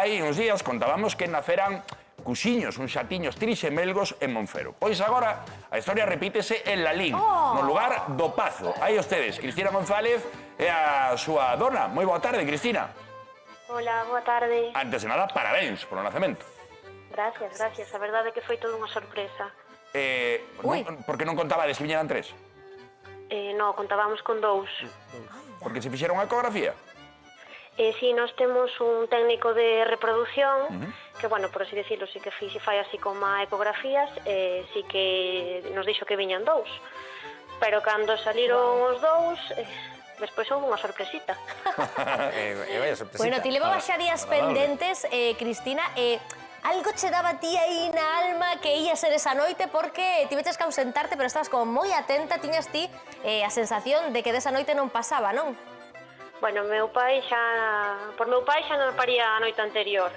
hai uns días contábamos que naceran cuxiños, uns xatiños trixemelgos en Monfero. Pois agora a historia repítese en Lalín, no lugar do Pazo. Aí ustedes, Cristina González e a súa dona. Moi boa tarde, Cristina. Hola, boa tarde. Antes de nada, parabéns polo nacemento. Gracias, gracias. A verdade é que foi toda unha sorpresa. Por que non contabades que viñeran tres? No, contábamos con dous. Porque se fixeron a ecografía? Sí, nós temos un técnico de reproducción que, bueno, por así decirlo, sí que fai así como ecografías, sí que nos dixo que viñan dous. Pero cando saliron os dous, despois houve unha sorpresita. Vaya sorpresita. Bueno, ti levabas xa días pendentes, Cristina, algo che daba ti aí na alma que ia ser esa noite porque tiveches que ausentarte, pero estabas como moi atenta, tiñas ti a sensación de que desa noite non pasaba, non? Bueno, por meu pai xa non paría a noite anterior,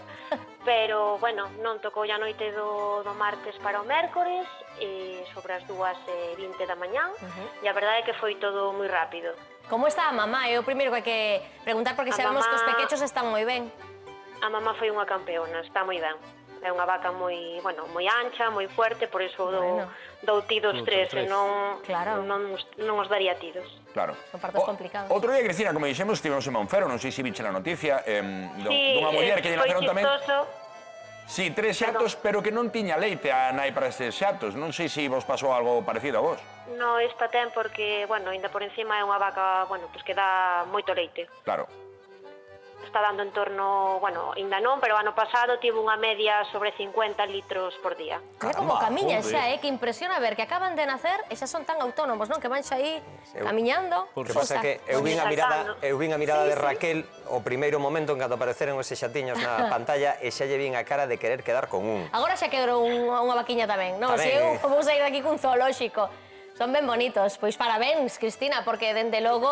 pero, bueno, non tocou a noite do martes para o mércores, sobre as 2:20 da mañán, e a verdade é que foi todo moi rápido. Como está a mamá? É o primeiro que hai que preguntar porque sabemos que os pequechos están moi ben. A mamá foi unha campeona, está moi ben. É unha vaca moi, bueno, moi ancha, moi fuerte, por iso dou tidos tres, e non os daría tidos. Claro. Son partos complicados. Outro día, Cristina, como dixemos, estivemos en Monfero, non sei se viche a noticia, dunha muller que lle naceron tamén... Sí, 3 xatos, pero que non tiña leite a nai para estes xatos. Non sei se vos pasou algo parecido a vos. No, esta ten porque, bueno, ainda por encima é unha vaca, bueno, pues que dá moito leite. Claro. Está dando en torno, bueno, ainda non, pero ano pasado tivo unha media sobre 50 litros por día. Mira como camiñan xa, que impresiona ver que acaban de nacer e xa son tan autónomos, non? Que van xa aí camiñando. O que pasa é que eu vin a mirada de Raquel o primeiro momento en cando apareceron eses xatiños na pantalla e xa lle vin a cara de querer quedar con un. Agora xa quedou unha vaquiña tamén, non? Se eu vou sair daqui cun zoolóxico. Son ben bonitos. Pois parabéns, Cristina, porque dende logo...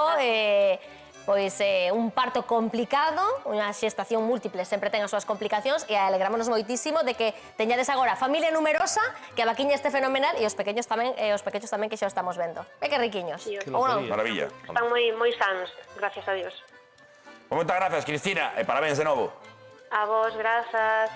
Pois un parto complicado, unha xestación múltiple sempre ten as súas complicacións e alegrámonos moitísimo de que teñades agora familia numerosa, que a vaquiña este fenomenal e os pequeños tamén que xa o estamos vendo. Ve que riquiños. Ou non? Maravilla. Están moi sans, gracias a Dios. Moitas grazas, Cristina, e parabéns de novo. A vos, grazas.